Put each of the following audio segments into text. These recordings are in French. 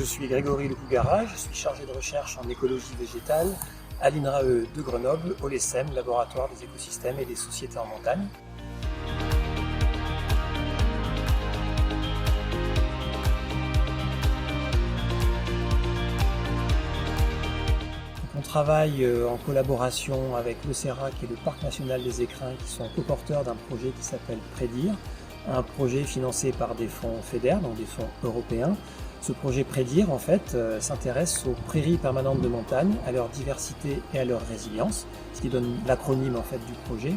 suis Grégory Lecougara, je suis chargé de recherche en écologie végétale à l'INRAE de Grenoble, au LESSEM, Laboratoire des écosystèmes et des sociétés en montagne. On travaille en collaboration avec le CERAC et le Parc national des Écrins qui sont coporteurs d'un projet qui s'appelle Prédire, un projet financé par des fonds FEDER, donc des fonds européens. Ce projet Prédire, en fait, s'intéresse aux prairies permanentes de montagne, à leur diversité et à leur résilience, ce qui donne l'acronyme en fait du projet.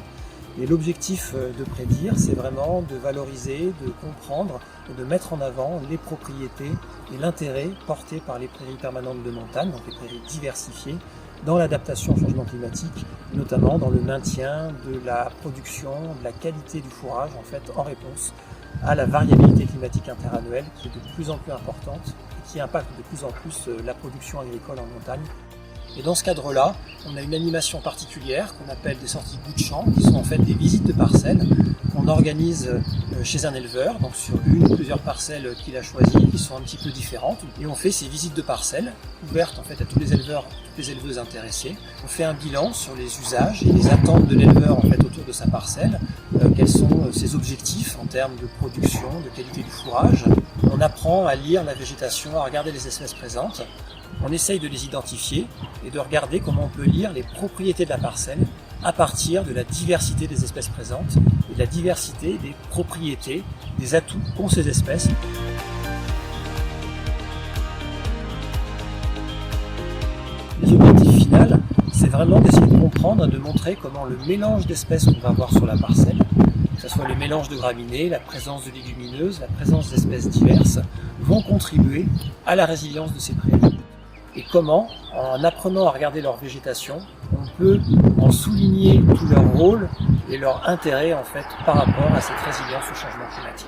Et l'objectif de Prédire, c'est vraiment de valoriser, de comprendre et de mettre en avant les propriétés et l'intérêt porté par les prairies permanentes de montagne, donc les prairies diversifiées, dans l'adaptation au changement climatique, notamment dans le maintien de la production, de la qualité du fourrage, en fait, en réponse à la variabilité climatique interannuelle qui est de plus en plus importante et qui impacte de plus en plus la production agricole en montagne. Et dans ce cadre-là, on a une animation particulière qu'on appelle des sorties bout de champ, qui sont en fait des visites de parcelles qu'on organise chez un éleveur, donc sur une ou plusieurs parcelles qu'il a choisies, qui sont un petit peu différentes. Et on fait ces visites de parcelles, ouvertes en fait à tous les éleveurs, toutes les éleveuses intéressées. On fait un bilan sur les usages et les attentes de l'éleveur en fait autour de sa parcelle, quels sont ses objectifs en termes de production, de qualité du fourrage. On apprend à lire la végétation, à regarder les espèces présentes. On essaye de les identifier et de regarder comment on peut lire les propriétés de la parcelle à partir de la diversité des espèces présentes et de la diversité des propriétés, des atouts qu'ont ces espèces. L'objectif final, c'est vraiment d'essayer de comprendre et de montrer comment le mélange d'espèces qu'on va avoir sur la parcelle, que ce soit le mélange de graminées, la présence de légumineuses, la présence d'espèces diverses, vont contribuer à la résilience de ces prairies. Et comment, en apprenant à regarder leur végétation, on peut en souligner tout leur rôle et leur intérêt en fait par rapport à cette résilience au changement climatique.